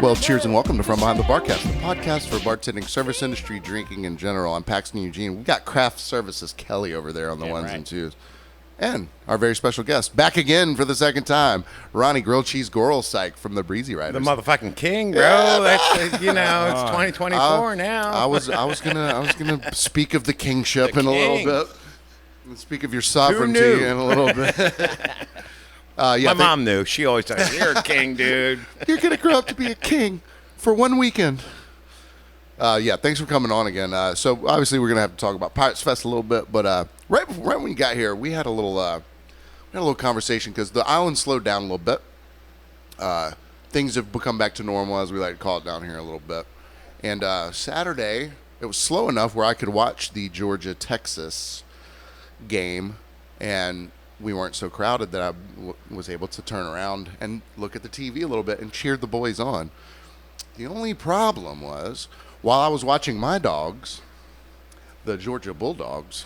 Well, cheers and welcome to From Behind the Barcast, the podcast for bartending, service industry, drinking in general. I'm Paxton Eugene. We've got Craft Services Kelly over there on the ones and twos. And our very special guest, back again for the second time, Ronnie Grilled Cheese Gorelsyke from the Breezy Riders. The motherfucking king, bro. That's, it's 2024 now. I was gonna speak of the kingship in a little bit. And speak of your sovereignty in a little bit. My mom knew. She always said, "You're a king, dude. You're going to grow up to be a king for one weekend." Thanks for coming on again. So obviously we're going to have to talk about Pirates Fest a little bit, but right when you got here, we had a little conversation because the island slowed down a little bit. Things have become back to normal, as we like to call it down here a little bit. And Saturday, it was slow enough where I could watch the Georgia-Texas game, and we weren't so crowded that I was able to turn around and look at the TV a little bit and cheer the boys on. The only problem was, while I was watching my dogs, the Georgia Bulldogs,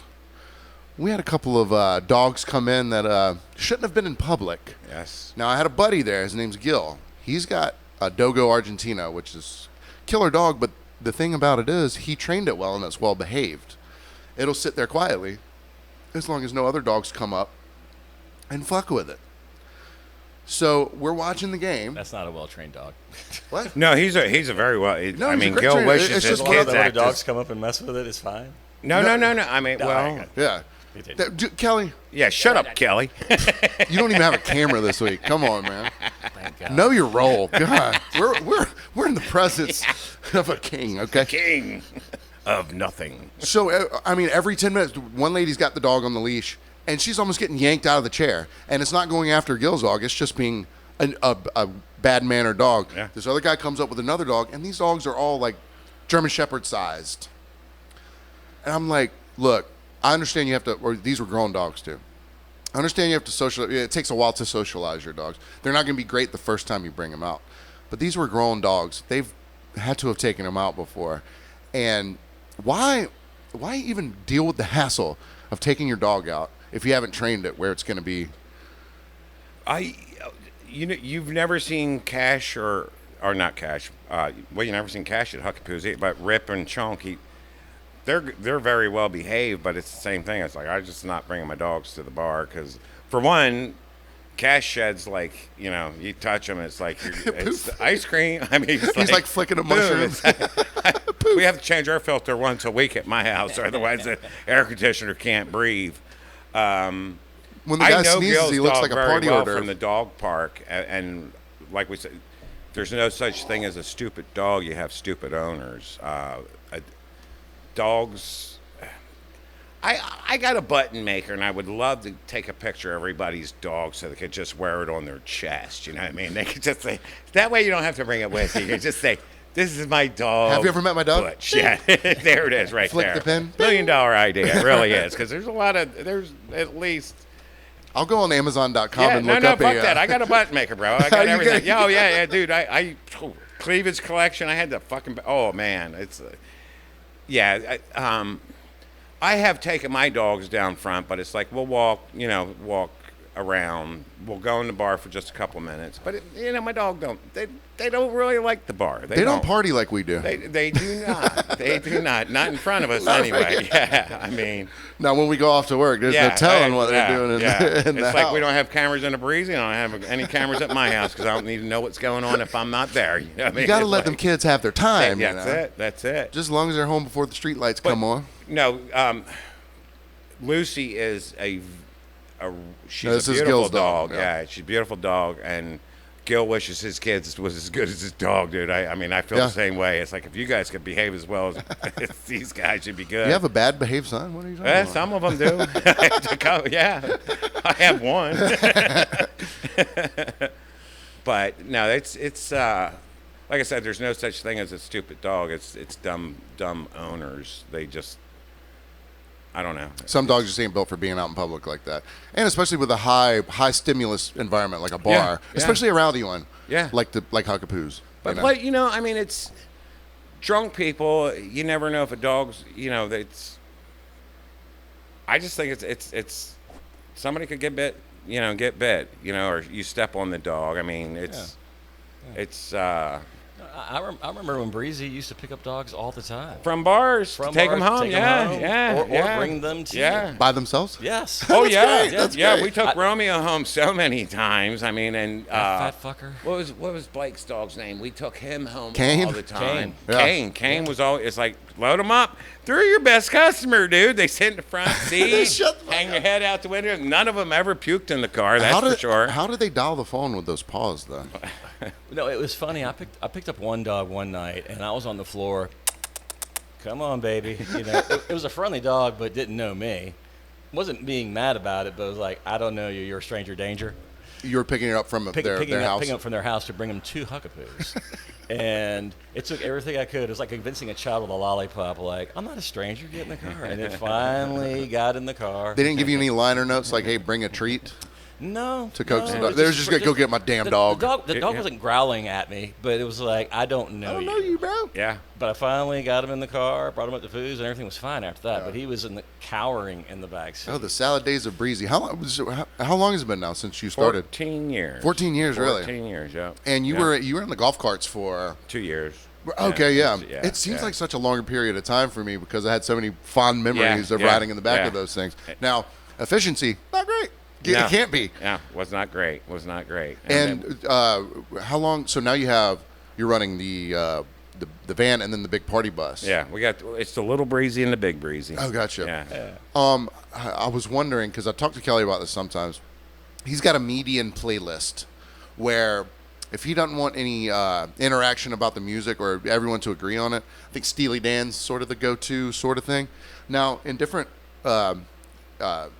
we had a couple of dogs come in that shouldn't have been in public. Yes. Now, I had a buddy there. His name's Gil. He's got a Dogo Argentina, which is a killer dog, but the thing about it is he trained it well and it's well behaved. It'll sit there quietly as long as no other dogs come up and fuck with it. So we're watching the game. That's not a well-trained dog. What? No, he's a very well. No, I he's a mean, great Gil trainer. wishes It's his just kids When act dogs as- come up and mess with it, it's fine. No. I mean, well, Yeah. Kelly, yeah. Shut up, Kelly. you don't even have a camera this week. Come on, man. Thank God. Know your role. God, we're in the presence of a king. Okay. King of nothing. So I mean, every 10 minutes, one lady's got the dog on the leash, and she's almost getting yanked out of the chair. And it's not going after Gil's dog. It's just being a bad-mannered dog. Yeah. This other guy comes up with another dog, and these dogs are all like German Shepherd sized. And I'm like, look, I understand you have to, or these were grown dogs too. I understand you have to socialize. It takes a while to socialize your dogs. They're not going to be great the first time you bring them out. But these were grown dogs. They've had to have taken them out before. And why even deal with the hassle of taking your dog out if you haven't trained it where it's going to be? You've never seen Cash or not Cash. You've never seen Cash at Huckapoo's, but Rip and Chonky. They're very well behaved, but it's the same thing. It's like, I'm just not bringing my dogs to the bar because, for one, Cash sheds like, you touch them, it's like it's the ice cream. I mean, He's like flicking a mushroom. We have to change our filter once a week at my house, or otherwise the air conditioner can't breathe. When the guy sneezes, he looks like a party order. From the dog park, and like we said, there's no such thing as a stupid dog. You have stupid owners. Dogs. I got a button maker, and I would love to take a picture of everybody's dog so they could just wear it on their chest. You know what I mean? They could just say, that way you don't have to bring it with you. You just say, "This is my dog." Have you ever met my dog? Butch. Yeah, there it is, right Flick there. the pen. $1 million idea, it really is, because there's at least. I'll go on Amazon.com and look up fuck that. I got a button maker, bro. I got everything. Yeah, dude. I cleavage collection. I had the fucking. Oh man, it's. I have taken my dogs down front, but it's like we'll walk around. We'll go in the bar for just a couple of minutes. But my dog they don't really like the bar. They don't party like we do. They do not. They do not. Not in front of us anyway. Right. Yeah, I mean. Now when we go off to work, there's no telling what they're doing in the house. It's like we don't have cameras in the Breezy, and I don't have any cameras at my house because I don't need to know what's going on if I'm not there. You know what I mean? You got to let them kids have their time. That's it. Just as long as they're home before the street lights come on. No, Lucy is she's this a is beautiful Gil's dog. dog. Yeah, she's a beautiful dog, and Gil wishes his kids was as good as his dog, dude. I mean, I feel Yeah. the same way. It's like if you guys could behave as well as these guys should be good. You have a bad behaved son? What are you talking about? Some of them do. Yeah, I have one. But no, it's like I said. There's no such thing as a stupid dog. It's dumb owners. They just, I don't know. Some dogs just ain't built for being out in public like that, and especially with a high stimulus environment like a bar, Yeah. especially a rowdy one. Yeah. like Huckapoos. But you know? you know, I mean, it's drunk people. You never know if a dog's. You know, it's. I just think it's somebody could get bit. You know, or you step on the dog. I mean, it's I remember when Breezy used to pick up dogs all the time. from bars. From Take them bars, home. take 'em Yeah, home, yeah, or yeah. bring them to Yeah. you. By themselves. Yes. Oh That's yeah, great, that's yeah. great. We took Romeo home so many times. I mean, and That fat fucker. what was Blake's dog's name? We took him home Kane? all the time. Kane. Kane was always. It's like load him up. They're your best customer, dude. They sit in the front seat, Shut the fuck hang up. your head out the window. None of them ever puked in the car. That's for sure. How did they dial the phone with those paws though? No, it was funny. I picked up one dog one night, and I was on the floor. Come on, baby. You know, it was a friendly dog, but didn't know me. Wasn't being mad about it, but was like, I don't know you. You're a stranger danger. You were picking it up from their house. Picking up from their house to bring them to Huckapoos. And it took everything I could. It was like convincing a child with a lollipop, like, I'm not a stranger, get in the car. And it finally got in the car. They didn't give you any liner notes like, "Hey, bring a treat." No. To coax the no, dog. it They were just gonna go get my damn dog. The dog wasn't growling at me, but it was like, I don't know I don't you. know you, bro. Yeah. But I finally got him in the car, brought him up to Foos, and everything was fine after that. But he was cowering in the back seat. Oh, the salad days of Breezy. How long has it been now since you started? 14 years. 14 years, really? 14 years, yeah. And you Yeah. were in the golf carts for 2 years. okay, yeah. Yeah, It seems yeah. like such a longer period of time for me because I had so many fond memories of yeah, riding in the back yeah. of those things. Now, efficiency, not great. No. It can't be. Yeah, was not great. And how long? So now you're running the van and then the big party bus. yeah, it's the little Breezy and the big Breezy. Oh, gotcha. Yeah. I was wondering because I talked to Kelly about this sometimes. He's got a median playlist where if he doesn't want any interaction about the music or everyone to agree on it, I think Steely Dan's sort of the go-to sort of thing. Now, in different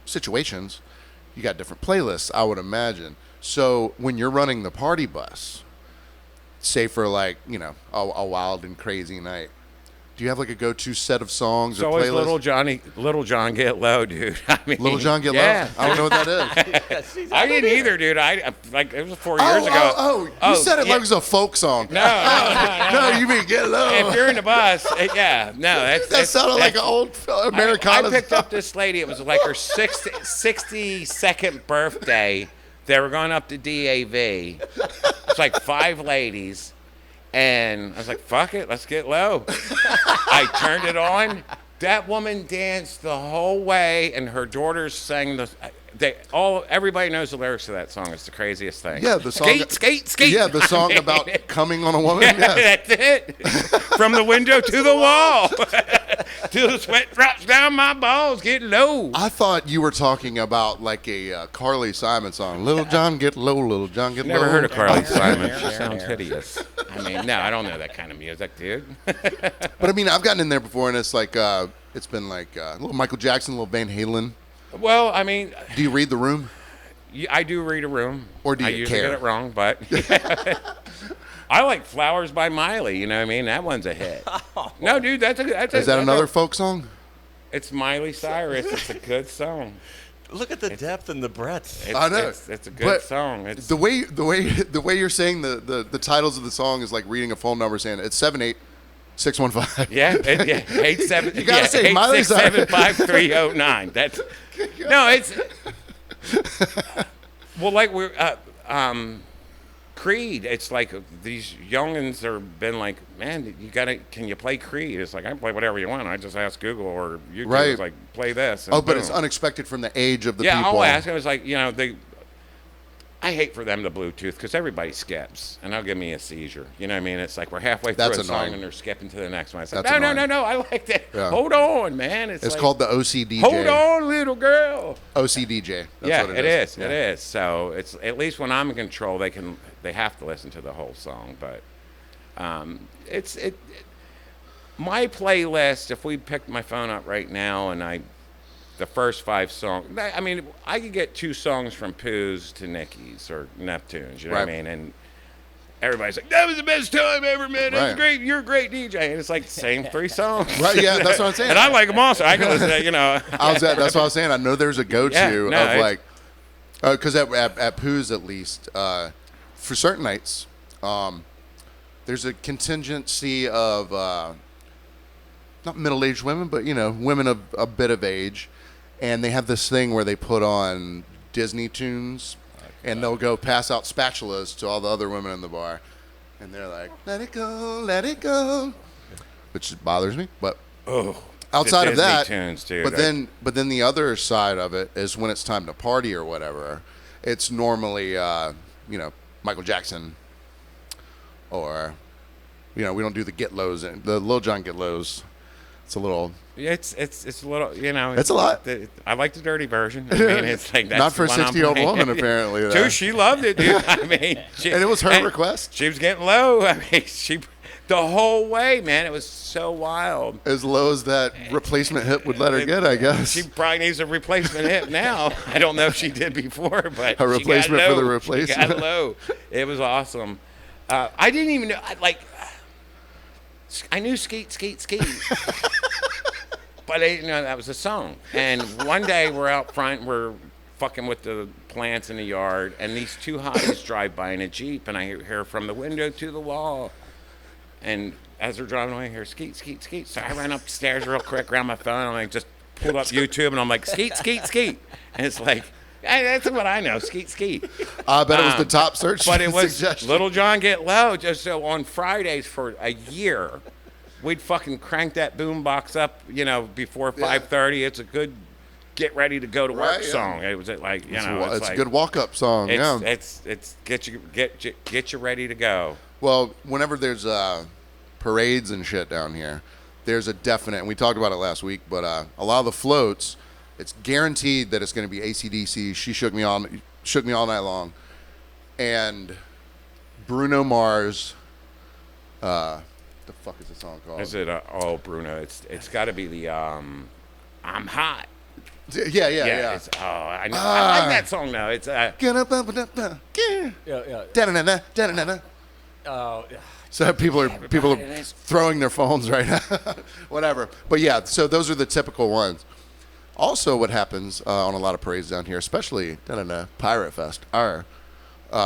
situations, you got different playlists, I would imagine. So when you're running the party bus, say for like, a wild and crazy night, do you have like a go-to set of songs It's or always playlists? Little John Get Low, dude. I mean, Little John Get yeah. Low? I don't know what that is. I didn't either, dude. It was 4 years ago. You said it yeah. like it was a folk song. No, No, you mean Get Low. If you're in the bus, yeah, no, That sounded like an old Americana I picked song. up this lady. It was like her 62nd birthday. They were going up to DAV. It's like 5 ladies. And I was like, fuck it, let's get low. I turned it on. That woman danced the whole way, and her daughters sang everybody knows the lyrics to that song. It's the craziest thing. Yeah, the song. Skate, skate, skate. Yeah, the song I mean, about coming on a woman. yeah, Yeah. that's it. From the window to the wall. Till the sweat drops down my balls. Get low. I thought you were talking about like a Carly Simon song. Little John Get Low, Little John Get Low. Never heard of Carly Simon. She sounds hideous. I mean, no, I don't know that kind of music, dude. But I mean, I've gotten in there before, and it's like it's been like a little Michael Jackson, a little Van Halen. Well, I mean, Do you read the room? I do read a room. Or do I you usually care? get it wrong, but I like Flowers by Miley. You know what I mean? That one's a hit. No, dude, Is that another folk song? It's Miley Cyrus. It's a good song. Look at the depth and the breadth. It's, I know. It's a good But song. It's The way you're saying the titles of the song is like reading a phone number saying it's 78615. yeah, 87. You gotta say Miley Cyrus. 6675309. That's no, it's well, like we're Creed. It's like these youngins have been like, man, can you play Creed? It's like I can play whatever you want. I just ask Google or YouTube. Right. It's like play this. And Oh, but it's boom. unexpected from the age of the yeah, people. I'll ask. I was like, I hate for them to Bluetooth because everybody skips, and they'll give me a seizure. You know what I mean? It's like we're halfway through That's a song annoying. and they're skipping to the next one. It's like, That's no, annoying. I like that. Yeah. Hold on, man. It's like, called the OCDJ. Hold on, little girl. OCDJ. That's Yeah, what it is. Yeah. It is. So it's at least when I'm in control, they have to listen to the whole song. But my playlist. If we picked my phone up right now and the first 5 songs. I mean, I could get 2 songs from Pooh's to Nicky's or Neptune's. You know what I mean? And everybody's like, "That was the best time ever, man. That was Right. great. You're a great DJ." And it's like same 3 songs. Right, yeah, that's what I'm saying. And I like them also. I can listen to, That's what I was saying. I know there's a go-to Yeah, no, of it's- like, because at Pooh's at least, for certain nights, there's a contingency of not middle-aged women, but women of a bit of age, and they have this thing where they put on Disney tunes, and they'll go pass out spatulas to all the other women in the bar, and they're like, let it go, which bothers me, but outside of Disney that, tunes, too. but then the other side of it is when it's time to party or whatever, it's normally Michael Jackson, or we don't do the Get Lows and the Lil Jon Get Lows. It's a little. It's a little, It's a lot. I like the dirty version. I mean, it's like that's Not for a the one I'm 60-year-old playing. woman, apparently, though. Dude, she loved it, dude. I mean, And it was her request? She was getting low. I mean, the whole way, man. It was so wild. As low as that replacement hip would let her get, I guess. She probably needs a replacement hip now. I don't know if she did before, but A replacement she got for the low. replacement. She got low. It was awesome. I didn't even know. I knew Skeet. But I didn't know that was a song. And one day we're out front, we're fucking with the plants in the yard, and these 2 hotties drive by in a Jeep, and I hear from the window to the wall. And as they're driving away, I hear Skeet. So I ran upstairs real quick, grabbed my phone, and I just pulled up YouTube, and I'm like, Skeet. And it's like, hey, that's what I know, Skeet. I bet it was the top search But it was suggestion. Little John Get Low. Just so on Fridays for a year, we'd fucking crank that boom box up, before 5:30. It's a good get ready to go to work Right, yeah. song. It was like, It's like, a good walk-up song, yeah. It's get you ready to go. Well, whenever there's parades and shit down here, there's a definite, and we talked about it last week, but a lot of the floats, it's guaranteed that it's going to be AC/DC. She shook me all night long, and Bruno Mars. The fuck is the song called? Is it? Bruno. It's got to be the I'm hot. Yeah. It's, I know. I like that song though. It's Get up, yeah. Yeah. Da-da-da-da, da-da-da-da. Oh, So people are throwing their phones right now. Whatever. But yeah, so those are the typical ones. Also, what happens on a lot of parades down here, especially Pirate Fest, are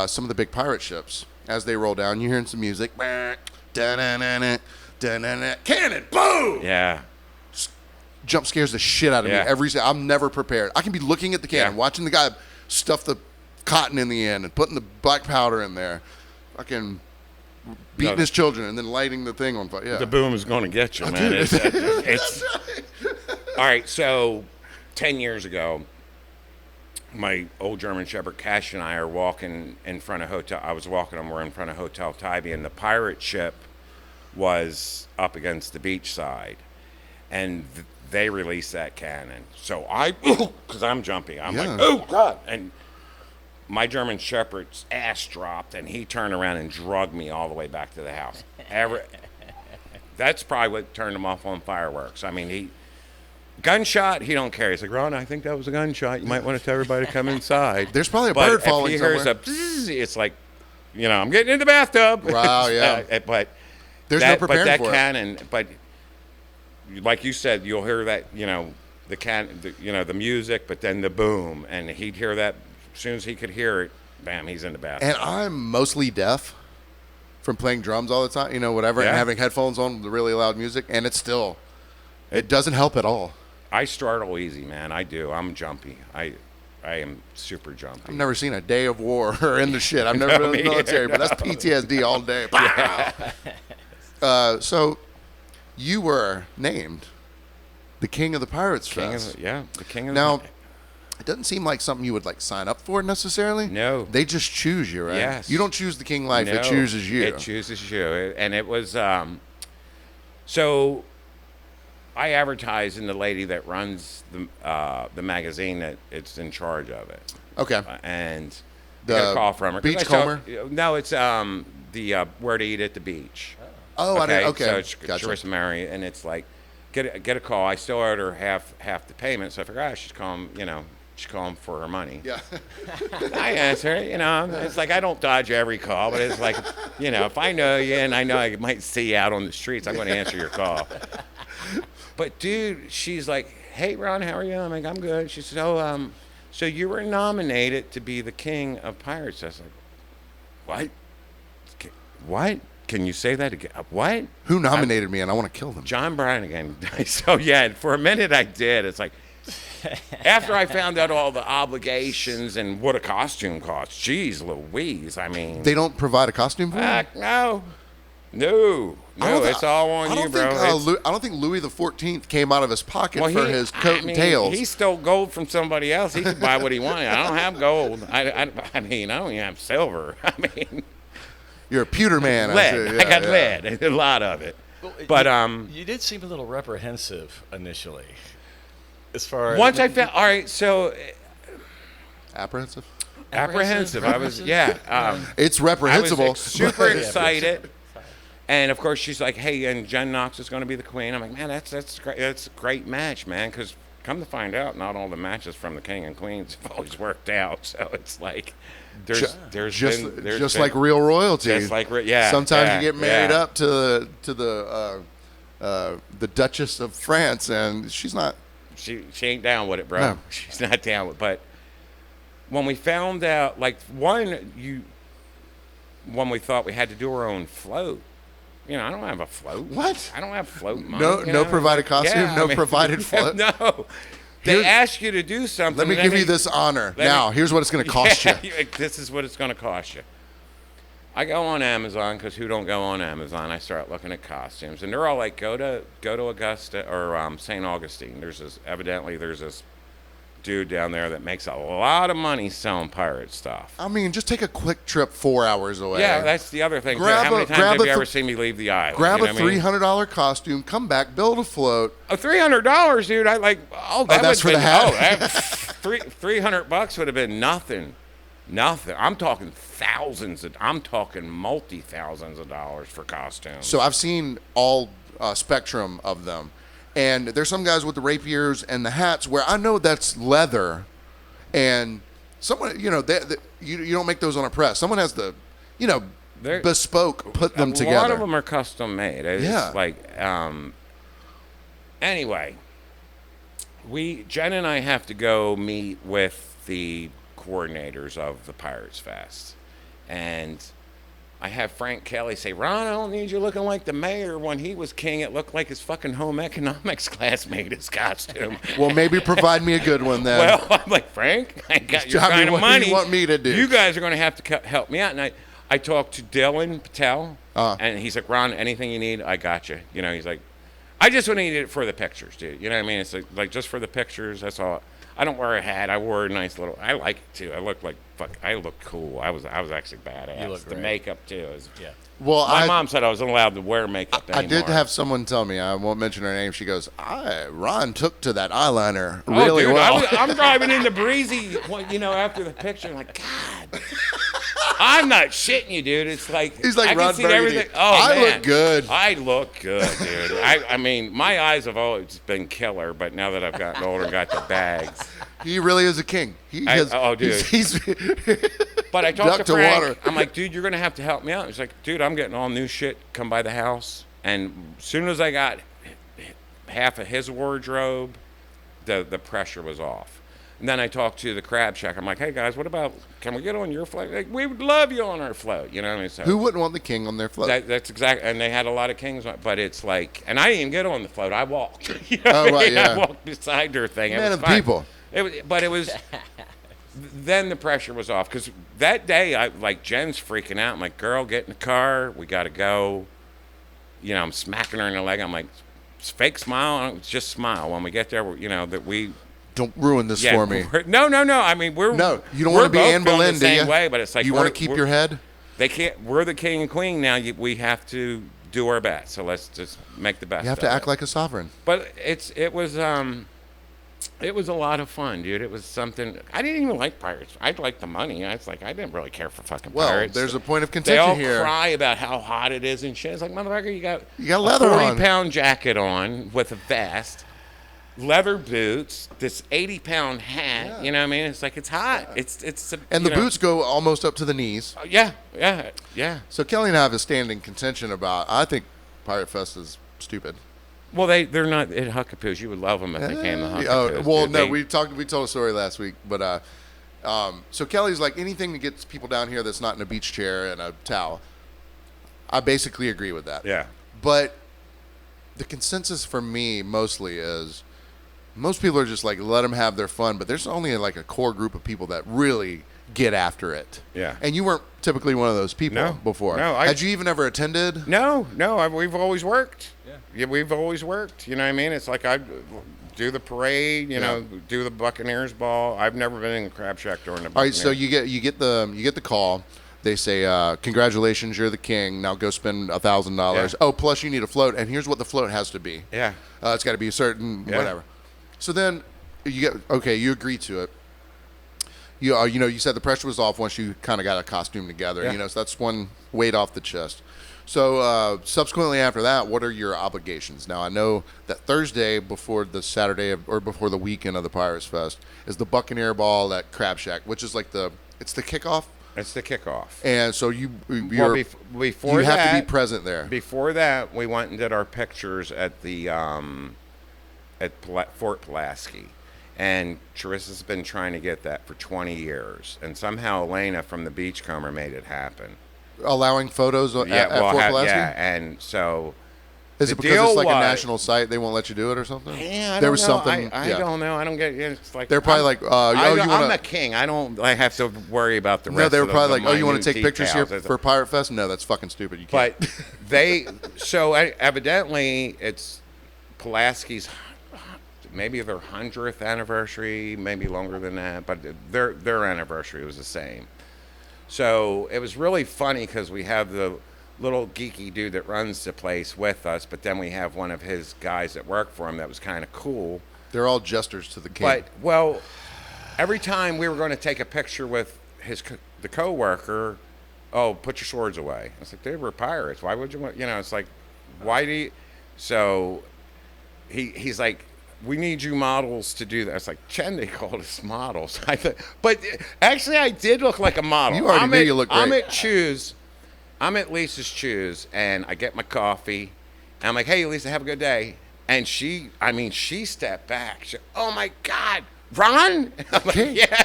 some of the big pirate ships. As they roll down, you're hearing some music. Da-na-na-na, da-na-na, cannon, boom! yeah. Jump scares the shit out of Yeah. me. I'm never prepared. I can be looking at the cannon, Yeah. watching the guy stuff the cotton in the end and putting the black powder in there, fucking beating his children and then lighting the thing on fire. Yeah. The boom is going to get you, man. dude. It's all right. So, 10 years ago, my old German Shepherd Cash and I are walking in front of hotel. I was walking them. We're in front of Hotel Tybee, and the pirate ship was up against the beach side, and they released that cannon. So because I'm jumping, I'm like, oh God! And my German Shepherd's ass dropped, and he turned around and drugged me all the way back to the house. That's probably what turned him off on fireworks. I mean, gunshot, he don't care. He's like, Ron, I think that was a gunshot. You might want to tell everybody to come inside. There's probably a But bird falling if he hears somewhere. a bzzz, it's like, I'm getting in the bathtub. Wow, yeah. But There's no preparing that for it. cannon, but like you said, you'll hear that, the music, but then the boom, and he'd hear that as soon as he could hear it. Bam, he's in the bathtub. And I'm mostly deaf from playing drums all the time, whatever, and Yeah. having headphones on with the really loud music, and it doesn't help at all. I startle easy, man. I do. I'm jumpy. I am super jumpy. I've never seen a day of war or in the shit. I've never been in the me military, either, but that's PTSD all day. So you were named the King of the Pirates Fest. The king of Now, the it doesn't seem like something you would like sign up for necessarily. No. They just choose you, right? Yes. You don't choose the king life, No, it chooses you. It chooses you. And it was, so I advertised, and the lady that runs the magazine that it's in charge of it. Okay. And The I got a call from her. 'Cause I Beachcomber? no, it's the where to eat at the beach. Oh, I didn't. Okay. So it's Gotcha. Charissa Mary, and it's like get a call. I still owed her half the payment, so I figured I should call him. She's calling for her money. Yeah. I answer, it's like I don't dodge every call, but it's like, if I know you and I know I might see you out on the streets, I'm going to answer your call. But dude, she's like, hey Ron, how are you? I'm like, I'm good. She said, so you were nominated to be the king of pirates. I was like, what? Can you say that again? What? Who nominated me? And I want to kill them. John Bryan again. So yeah, for a minute I did. It's like, after I found out all the obligations and what a costume costs, jeez Louise, I mean. They don't provide a costume for you? No, it's all on you, bro. I don't think Louis XIV came out of his pocket for his coat and tails. He stole gold from somebody else. He could buy what he wanted. I don't have gold. I don't even have silver. I mean. You're a pewter man. Lead. I got lead, a lot of it. Well, but you did seem a little reprehensive initially, as far as once I found. All right, so apprehensive. Apprehensive. I was, it's reprehensible. I was super excited. And of course, she's like, "Hey, and Jen Knox is going to be the queen." I'm like, "Man, that's great. That's a great match, man." Because come to find out, not all the matches from the king and queens have always worked out. So it's like, there's just like real royalty. Just like Sometimes you get married up to the Duchess of France, and she's not. She ain't down with it, bro. No. She's not down with it. But when we found out, like when we thought we had to do our own float. I don't have a float. What? I don't have float money. No provided costume, Yeah, provided float. No. They ask you to do something. Let me give you this honor. Now, here's what it's going to cost you. This is what it's going to cost you. I go on Amazon, because who don't go on Amazon? I start looking at costumes, and they're all like, go to Augusta or St. Augustine. There's this dude down there that makes a lot of money selling pirate stuff. I mean, just take a quick trip 4 hours away. Yeah, that's the other thing. Grab How many a- times grab have a you ever th- seen me leave the island? Grab You a know what I mean? $300 costume, come back, build a float. $300, dude. I like. Oh, that that's would for have the been, hat? $300 would have been nothing. I'm talking thousands. I'm talking multi-thousands of dollars for costumes. So I've seen all spectrum of them, and there's some guys with the rapiers and the hats where I know that's leather, and someone you don't make those on a press. Someone has to, They're- bespoke put them together. A lot of them are custom made. It's Yeah. like, anyway, Jen and I have to go meet with the coordinators of the Pirates Fest. And I have Frank Kelly say, Ron, I don't need you looking like the mayor. When he was king, it looked like his fucking home economics class made his costume. Well, maybe provide me a good one then. Well, I'm like, Frank, I got your Tell me kind of what money. you want me to do. You guys are going to have to help me out. And I talked to Dylan Patel, and he's like, Ron, anything you need, I got you. He's like, I just need it for the pictures, dude. You know what I mean? It's like just for the pictures, that's all. I don't wear a hat. I wore a nice little. I like it too. I look like fuck. I look cool. I was actually badass. You look the great. makeup too. Yeah. Well, My mom said I wasn't allowed to wear makeup I anymore. did have someone tell me, I won't mention her name. She goes, Ron took to that eyeliner Oh, really dude, well. I'm driving into Breezy, after the picture. I'm like, God, I'm not shitting you, dude. It's like He's like I Ron can see Burgundy. everything. Oh, I man. look good. I look good, dude. I mean, my eyes have always been killer, but now that I've gotten older and got the bags. He really is a king. Dude. He's But I talked duck to to Frank. water. I'm like, dude, you're going to have to help me out. He's like, dude, I'm getting all new shit. Come by the house. And as soon as I got half of his wardrobe, the pressure was off. And then I talked to the crab shack. I'm like, hey, guys, what about, can we get on your float? Like, we would love you on our float. You know what I mean? So Who wouldn't want the king on their float? that's exactly, and they had a lot of kings on, but it's like, and I didn't even get on the float. I walked. You know Oh, what I right, mean? yeah. I walked beside her thing. It Man was of the fine. people. But it was. Then the pressure was off because that day, Jen's freaking out. I'm like, girl, get in the car. We got to go. I'm smacking her in the leg. I'm like, fake smile. Just smile. When we get there, that we. don't ruin this for me. No. I mean, No, you don't we're want to be both Anne feeling Boleyn, the do same you? way, but it's like You want to keep your head? They can't. We're the king and queen now. We have to do our best. So let's just make the best. You have to of act it. like a sovereign. But it was a lot of fun, dude. It was something. I didn't even like pirates. I liked the money. I was like, I didn't really care for fucking Well, pirates. there's a point of They contention all here. cry about how hot it is and shit. It's like, motherfucker, you got leather a on. 40-pound jacket on with a vest, leather boots, this 80-pound hat. Yeah. You know what I mean? It's like, it's hot. It's And the boots go almost up to the knees. Yeah. So Kelly and I have a standing contention about. I think Pirate Fest is stupid. Well, they're not at Huckapoos. You would love them if they came to Huckapoos. Well, dude. no, we told a story last week, but so Kelly's like anything that gets people down here that's not in a beach chair and a towel. I basically agree with that. Yeah. But the consensus for me mostly is most people are just like let them have their fun, but there's only like a core group of people that really get after it. Yeah. And you weren't typically one of those people No. before. No, had you even ever attended? No, we've always worked. Yeah, we've always worked. You know what I mean? It's like I do the parade. You know, do the Buccaneers Ball. I've never been in the Crab Shack during the. All right, Buccaneers. so you get the call. They say, "Congratulations, you're the king. Now go spend $1,000. Yeah. Oh, plus you need a float, and here's what the float has to be. Yeah. It's got to be a certain whatever. So then you you agree to it. You said the pressure was off once you kind of got a costume together. Yeah. So that's one weight off the chest. So subsequently after that, what are your obligations? Now I know that Thursday before the Saturday or before the weekend of the Pirates Fest is the Buccaneer Ball at Crab Shack, which is like it's the kickoff. It's the kickoff. And so Before you that, have to be present there. Before that, we went and did our pictures at the Fort Pulaski. And Charissa's been trying to get that for 20 years. And somehow Elena from the Beachcomber made it happen. Allowing photos at Fort Pulaski? Yeah, and so... Is it the because it's deal like a was- national site, they won't let you do it or something? Yeah, I there don't was know. something. I don't know. I don't get it. It's like They're probably like, you I'm want a king. I don't have to worry about the rest. No, they were of the probably like, you want minute to take pictures here details. for Pirate Fest? No, that's fucking stupid. You can't. But evidently it's Pulaski's maybe their 100th anniversary, maybe longer than that, but their anniversary was the same. So it was really funny because we have the little geeky dude that runs the place with us, but then we have one of his guys that work for him that was kind of cool. They're all jesters to the king. But, well, every time we were going to take a picture with the co-worker, oh, put your swords away. I was like, they were pirates. Why would you want, it's like, why do you? So he's like, we need you models to do that. It's like, Chen, they called us models. But actually, I did look like a model. You already knew you looked great. I'm at Lisa's Choose, and I get my coffee, and I'm like, hey, Lisa, have a good day. And she stepped back. She, oh, my God, Ron? I'm like, yeah.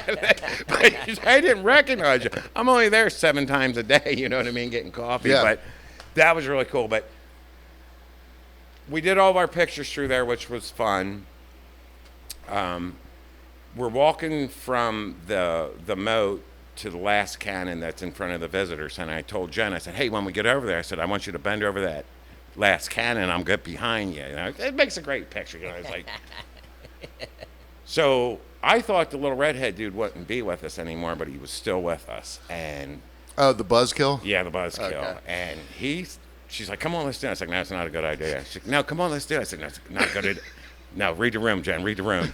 But I didn't recognize you. I'm only there 7 times a day, you know what I mean, getting coffee. Yeah. But that was really cool. But we did all of our pictures through there, which was fun. We're walking from the moat to the last cannon that's in front of the visitor center. I told Jen, I said, hey, when we get over there, I said, I want you to bend over that last cannon. I'm good behind you. It makes a great picture. It's like, so I thought the little redhead dude wouldn't be with us anymore, but he was still with us. And oh, the buzzkill? yeah, the buzzkill. Okay. And she's like, come on, let's do it. I was like, no, it's not a good idea. She's like, no, come on, let's do it. I said, no, it's not a good idea. No, read the room, Jen, read the room.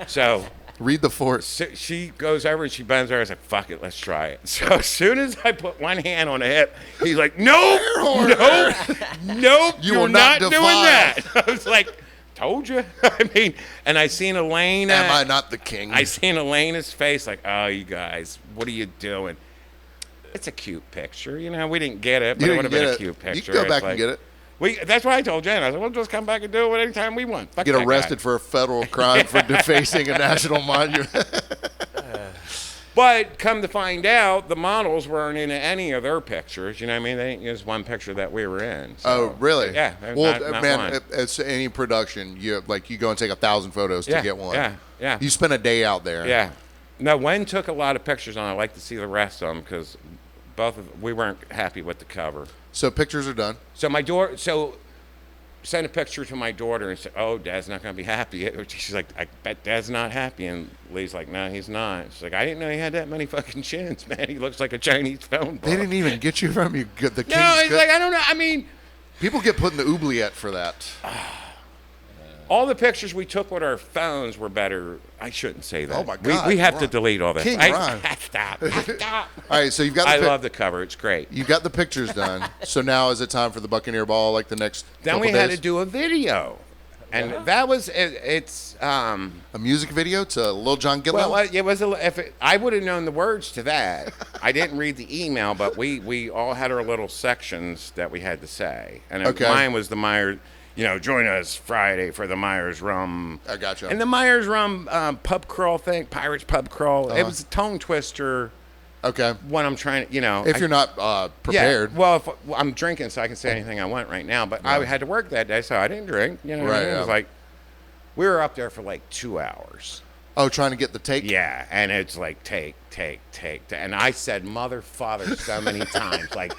So Read the fort. she goes over and she bends over. I was like, fuck it, let's try it. So as soon as I put one hand on the hip, he's like, nope, You you're will not doing defy. that. I was like, told you. I mean, and I seen Elena. Am I not the king? I seen Elena's face like, oh, you guys, what are you doing? It's a cute picture. We didn't get it, but it would have been a cute picture. You can go It's back like, and get it. That's what I told Jen. I said, we'll just come back and do it anytime we want. Fuck Get that guy. arrested for a federal crime for defacing a national monument. But come to find out, the models weren't in any of their pictures. You know what I mean? They didn't use one picture that we were in. So, Oh, really? Yeah. Well, not man, one. it's any production. You go and take 1,000 photos to get one. Yeah. You spend a day out there. Yeah. No, Wen took a lot of pictures, and I like to see the rest of them because we weren't happy with the cover. So pictures are done. So sent a picture to my daughter and said, "Oh, Dad's not going to be happy." She's like, "I bet Dad's not happy." And Lee's like, "No, he's not." She's like, "I didn't know he had that many fucking chins, man. He looks like a Chinese phone book." They didn't even get you from the King's No, it's Cup? like, I don't know. I mean, People get put in the oubliette for that. all the pictures we took with our phones were better. I shouldn't say that. Oh, my God, We have to Ron. delete all this. King Ron. Stop. All right, so you've got. I love the cover. It's great. You got the pictures done. So now is it time for the Buccaneer Ball? Like the next. Then couple we had days? to do a video, and that was it's. A music video to Lil Jon Gillen. Well, it was I would have known the words to that. I didn't read the email, but we all had our little sections that we had to say, and Okay. mine was the Myers. Join us Friday for the Myers Rum. I gotcha. And the Myers Rum pub crawl thing, Pirates pub crawl. It was a tongue twister. Okay. When I'm trying to, If you're not prepared. Yeah, well, if I'm drinking, so I can say anything I want right now. But I had to work that day, so I didn't drink. What I mean? It was like we were up there for like 2 hours. Oh, trying to get the take. Yeah, and it's like take, and I said mother, father so many times. Like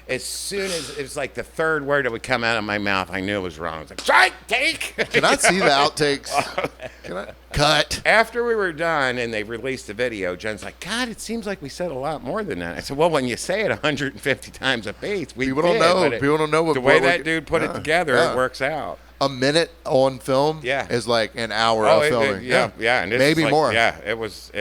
as soon as it was like the third word that would come out of my mouth, I knew it was wrong. I was like, strike, take. Can I see the outtakes? Can I cut? After we were done and they released the video, Jen's like, God, it seems like we said a lot more than that. I said, well, when you say it 150 times a piece, People don't know. People don't know what the way what that dude put it together. It works out. A minute on film is like an hour of filming. Yeah. And this maybe is like, more. Yeah, it was,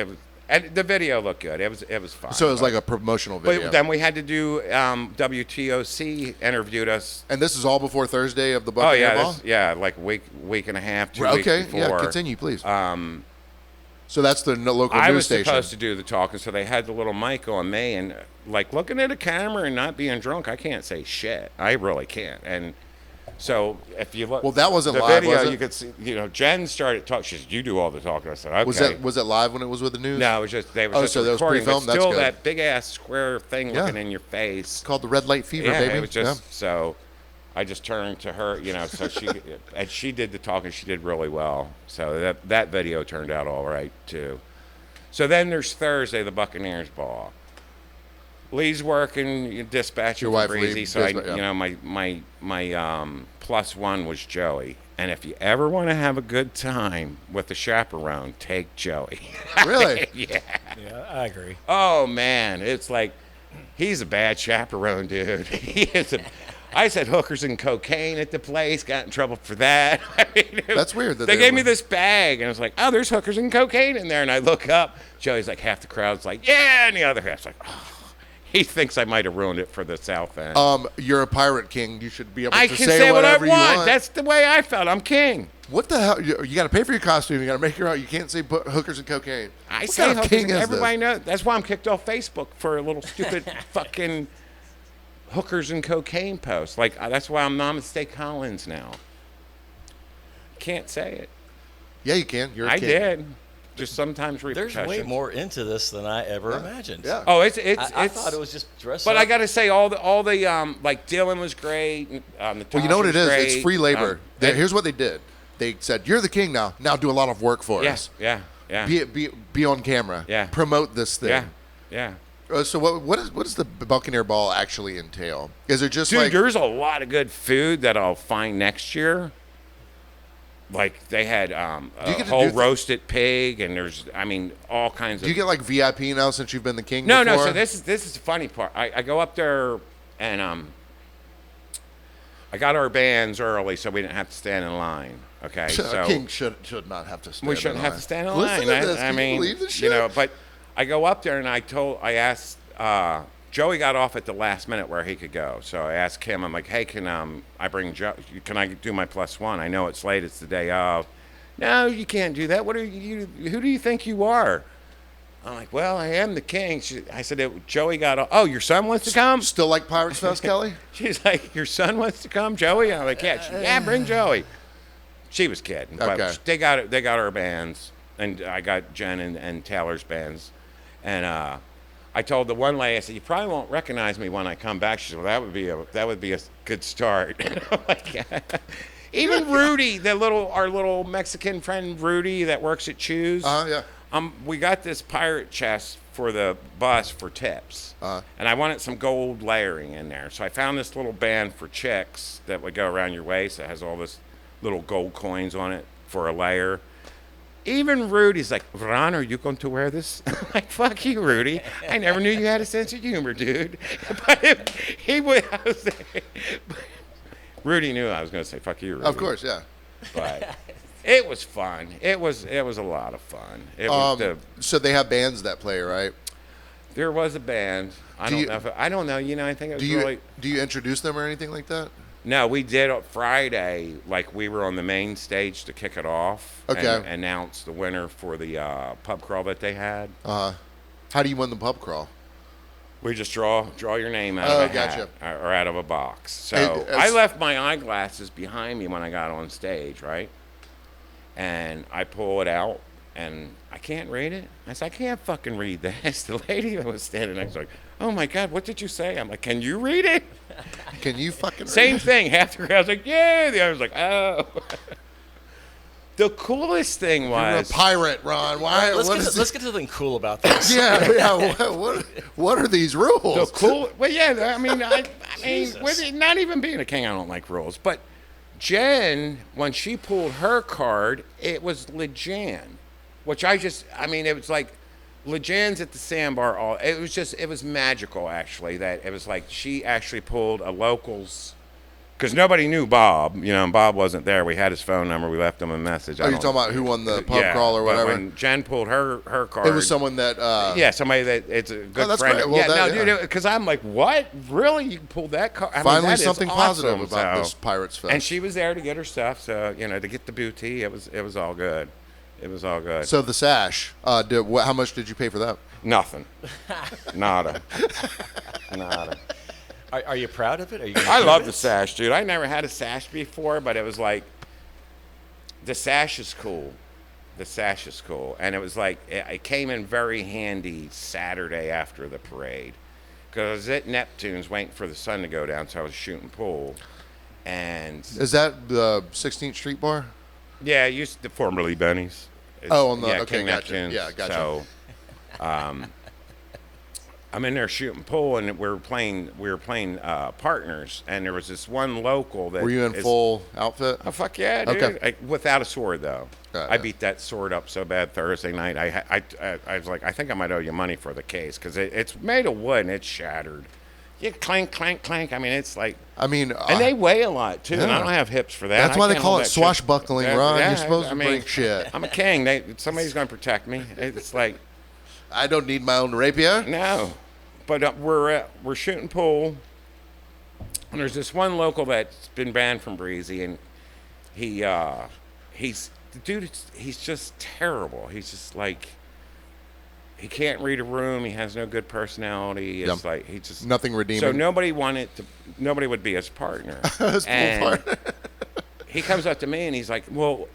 and the video looked good. It was fine. So it was like a promotional video. But then we had to do WTOC interviewed us. And this is all before Thursday of the Oh Buccaneer Ball? like week and a half, 2 weeks before. Yeah, continue, please. So that's the local I news was station. supposed to do the talking, so they had the little mic on me, and like looking at a camera and not being drunk, I can't say shit. I really can't. And so if you look, Well, that wasn't the live, video, was it? you could see. Jen started talking. She said, "You do all the talking." I said, "Okay." Was it live when it was with the news? No, it was just they were Oh, just so that was recording. But pre-filmed? That's still, good. that big ass square thing looking in your face. It's called the Red Light Fever, Yeah, baby. it was just so. I just turned to her, so she and she did the talking. She did really well. So that video turned out all right too. So then there's Thursday, the Buccaneers Ball. Lee's working dispatching Your for wife, Breezy, Lee, so yeah. my plus one was Joey. And if you ever want to have a good time with the chaperone, take Joey. Really? Yeah. Yeah, I agree. Oh man, it's like he's a bad chaperone, dude. He is a. I said hookers and cocaine at the place. Got in trouble for that. I mean, That's weird. They gave me this bag, and I was like, "Oh, there's hookers and cocaine in there." And I look up. Joey's like, half the crowd's like, "Yeah," and the other half's like, "Oh." He thinks I might have ruined it for the South End. You're a pirate king. You should be able I to can say what I whatever you want. That's the way I felt. I'm king. What the hell? You got to pay for your costume. You got to make your own. You can't say hookers and cocaine. I What say kind of hookers. king is Everybody this? knows. That's why I'm kicked off Facebook for a little stupid fucking hookers and cocaine post. Like that's why I'm Namaste Collins now. Can't say it. Yeah, you can. You're a I king. did. Just sometimes There's repercussions. way more into this than I ever imagined. Yeah. Oh, I thought it was just dress But up. I got to say, all the like Dylan was great. Well, you know what it is? It's free labor. Here's what they did. They said, "You're the king now. Now do a lot of work for us. Yeah. Be on camera. Yeah. Promote this thing. Yeah. So what does the Buccaneer Ball actually entail? Is it just Dude, like there's a lot of good food that I'll find next year. Like they had a get to whole do roasted pig, and there's, all kinds of. do you get like VIP now since you've been the king? No. before? So this is the funny part. I go up there and I got our bands early, so we didn't have to stand in line. Okay, so a king should not have to stand. we shouldn't in have line. to stand in Listen line. to this. I Can mean, you believe this shit? but I go up there and I asked. Joey got off at the last minute where he could go, so I asked him. I'm like, "Hey, can I bring Joe? Can I do my plus one? I know it's late. It's the day of." No, you can't do that. What are you? Who do you think you are? I'm like, well, I am the king. I said, Joey got off. Oh, your son wants to come? Still like Pirates Fest, Kelly? She's like, your son wants to come, Joey? I'm like, yeah, bring Joey. She was kidding. Okay. But they got our bands, and I got Jen and Taylor's bands, and I told the one lady, I said, you probably won't recognize me when I come back. She said, well, that would be a good start. I'm like, yeah. Even Rudy, our little Mexican friend Rudy that works at Choose. Yeah. We got this pirate chest for the bus for tips, and I wanted some gold layering in there. So I found this little band for chicks that would go around your waist that has all this little gold coins on it for a layer. Even Rudy's like, Ron, are you going to wear this? I'm like, fuck you, Rudy. I never knew you had a sense of humor, dude. But he would. Rudy knew I was going to say, fuck you, Rudy. Of course, yeah. But it was fun. It was a lot of fun. It was so they have bands that play, right? there was a band. I don't know. You know, I think it was Do you introduce them or anything like that? No, we did on Friday. Like we were on the main stage to kick it off. Okay. And announce the winner for the pub crawl that they had. How do you win the pub crawl? We just draw your name out of a hat or out of a box. So I left my eyeglasses behind me when I got on stage, right? And I pull it out, and I can't read it. I said, I can't fucking read this. The lady that was standing next to me was like, oh my God, what did you say? I'm like, can you read it? Can you fucking read Same it? thing. Half the crowd's like, yeah. The other was like, oh. The coolest thing was... You're a pirate, Ron. Why? Let's get to something cool about this. Yeah. What are these rules? Well, yeah. I mean, with it not even being a king, I don't like rules. But Jen, when she pulled her card, it was Lejan, which it was like Lejan's at the sandbar. It was magical, actually. That it was like she actually pulled a locals. Because nobody knew Bob, and Bob wasn't there. We had his phone number. We left him a message. Are you talking about who won the pub crawl or whatever? When Jen pulled her card. It was someone that... somebody that it's a good that's friend. Great. Well, dude, because I'm like, what? Really? You pulled that card? Finally something awesome. positive about this Pirates Fest. And she was there to get her stuff, so, to get the booty. It was all good. It was all good. So the sash, how much did you pay for that? Nothing. Nada. Are you proud of it? I love the sash, dude. I never had a sash before, but it was like, the sash is cool. The sash is cool. And it was like, it came in very handy Saturday after the parade. Because I was at Neptune's waiting for the sun to go down, so I was shooting pool. And... Is that the 16th Street Bar? Yeah, it used to formerly Benny's. Okay, King gotcha. Neptune's. Yeah, gotcha. So, I'm in there shooting pool, and we were playing partners, and there was this one local that... Were you in full outfit? Oh, fuck yeah, dude. Okay. Without a sword, though. I beat that sword up so bad Thursday night. I was like, I think I might owe you money for the case, because it's made of wood, and it's shattered. You clank, clank, clank. I mean, it's like... and they weigh a lot, too, and I don't have hips for that. That's why they call it swashbuckling, Ron. You're supposed to break shit. I'm a king. Somebody's going to protect me. It's like... I don't need my own rapier. No. But we're shooting pool, and there's this one local that's been banned from Breezy, and he's just terrible. He's just like, he can't read a room. He has no good personality. It's like he just nothing redeeming. So nobody would be his partner. He comes up to me and he's like, well,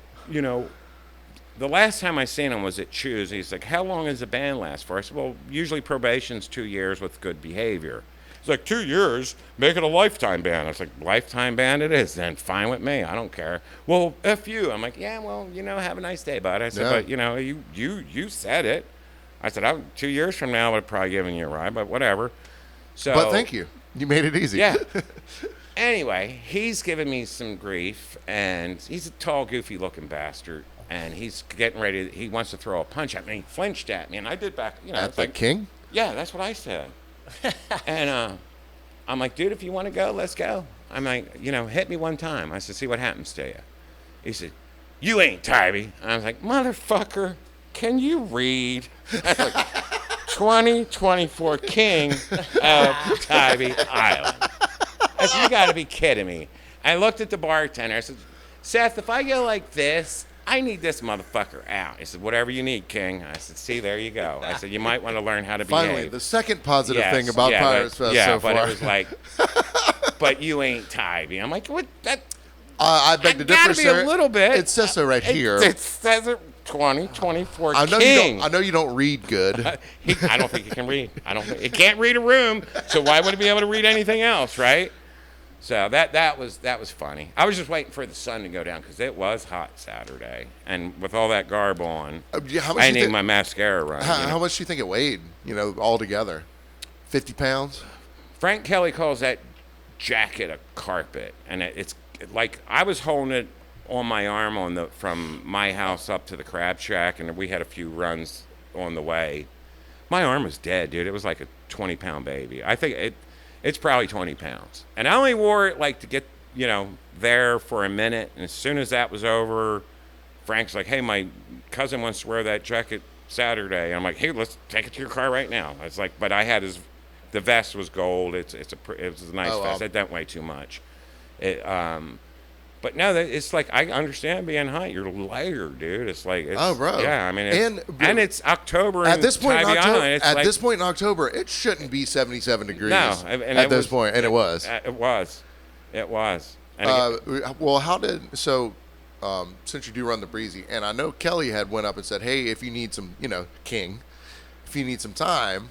the last time I seen him was at Choose. He's like, how long does the ban last for? I said, well, usually probation's 2 years with good behavior. He's like, 2 years? Make it a lifetime ban. I was like, lifetime ban it is, then fine with me. I don't care. Well, F you. I'm like, yeah, well, have a nice day, bud. I said, but, you said it. I said, 2 years from now, I would have probably given you a ride, but whatever. So, but thank you. You made it easy. Yeah. Anyway, he's giving me some grief, and he's a tall, goofy-looking bastard. And he's getting ready. He wants to throw a punch at me. He flinched at me, and I did back. At the king? Yeah, that's what I said. And I'm like, dude, if you want to go, let's go. I'm like, hit me one time. I said, see what happens to you. He said, you ain't Tybee. I was like, motherfucker, can you read? I was like, 2024 king of Tybee Island. I said, you got to be kidding me. I looked at the bartender. I said, Seth, if I go like this, I need this motherfucker out. He said, whatever you need, King. I said, see, there you go. I said, you might want to learn how to behave. Finally, the second positive thing about Pirates Fest so far. Yeah, but it was like, but you ain't Tybee. I'm like, what? I beg to differ, sir. Gotta be a little bit. It says so right here. It says 2024 king. I know you don't read good. I don't think he can read. He can't read a room, so why would he be able to read anything else, right? So that was funny. I was just waiting for the sun to go down because it was hot Saturday, and with all that garb on, Yeah, how much I you need think? my mascara running. How much do you think it weighed? All together, 50 pounds. Frank Kelly calls that jacket a carpet, and it's like I was holding it on my arm from my house up to the crab shack, and we had a few runs on the way. My arm was dead, dude. It was like a 20-pound baby. I think it's probably 20 pounds, and I only wore it like to get there for a minute, and as soon as that was over, Frank's like, "Hey, my cousin wants to wear that jacket Saturday." I'm like, "Hey, let's take it to your car right now." It's like, but I had the vest was gold. It was a nice vest. It didn't weigh too much. But no, it's like I understand being hot. You're layered, dude. It's like Bro. Yeah, I mean, and it's October At this point in Tybee October, Island. It's this point in October, it shouldn't be 77 degrees. No, and at this point, and it was. It was. And Since you do run the Breezy, and I know Kelly had went up and said, "Hey, if you need some, King, if you need some time,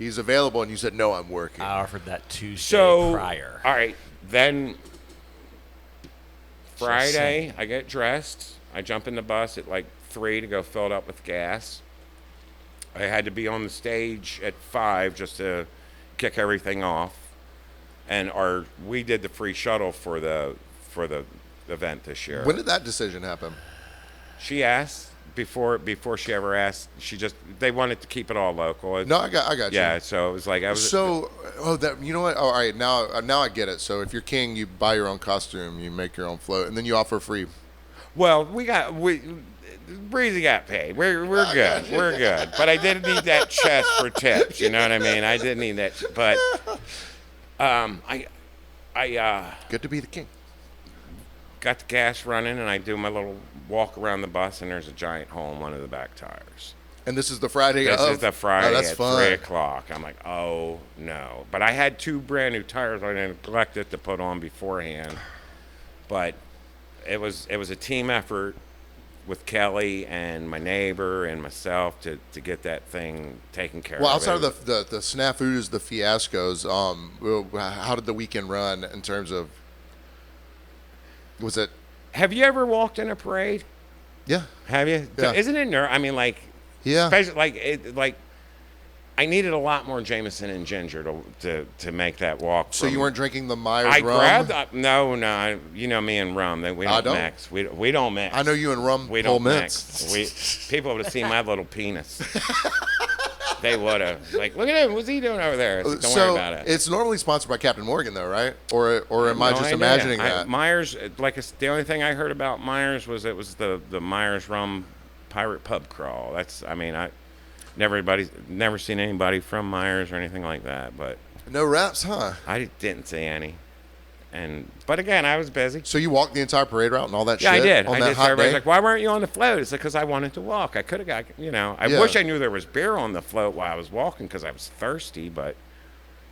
he's available," and you said, "No, I'm working." I offered that Tuesday prior. All right, then Friday, I get dressed. I jump in the bus at like 3 to go fill it up with gas. I had to be on the stage at 5 just to kick everything off. And we did the free shuttle for the event this year. When did that decision happen? She asked before she ever asked. They wanted to keep it all local. No, I got you. Yeah, so it was like I was. So, you know what? All right, now I get it. So if you're King, you buy your own costume, you make your own float, and then you offer free. Well, Breezy got paid. We're good. We're good. But I didn't need that chest for tips. You know what I mean? I didn't need that. But Good to be the King. Got the gas running, and I do my little walk around the bus, and there's a giant hole in one of the back tires. And this is the Friday This is the Friday that's at fun. 3 o'clock. I'm like, oh, no. But I had 2 brand new tires I neglected to put on beforehand. But it was a team effort with Kelly and my neighbor and myself to get that thing taken care of. Well, outside of the snafus, the fiascos, how did the weekend run in terms of? Was it? Have you ever walked in a parade? Yeah. Have you? Yeah. Isn't it I mean, like, Yeah. especially I needed a lot more Jameson and ginger to make that walk. So you weren't drinking the Myers I rum? grabbed no. You know me and rum. We don't don't. mix. We don't mix. I know you and rum. We whole don't mints. mix. People would have seen my little penis. They would have. Like, look at him. What's he doing over there? It's like, don't worry about it. It's normally sponsored by Captain Morgan, though, right? Or am I No just idea. imagining that? Myers, the only thing I heard about Myers was it was the Myers rum pirate pub crawl. I never seen anybody from Myers or anything like that, but No reps, huh? I didn't see any. But again, I was busy. So you walked the entire parade route and all that Yeah, shit? I did. On I that did. So hot everybody's day? like, why weren't you on the float? It's like, because I wanted to walk. I could have got, I Yeah. wish I knew there was beer on the float while I was walking because I was thirsty, but,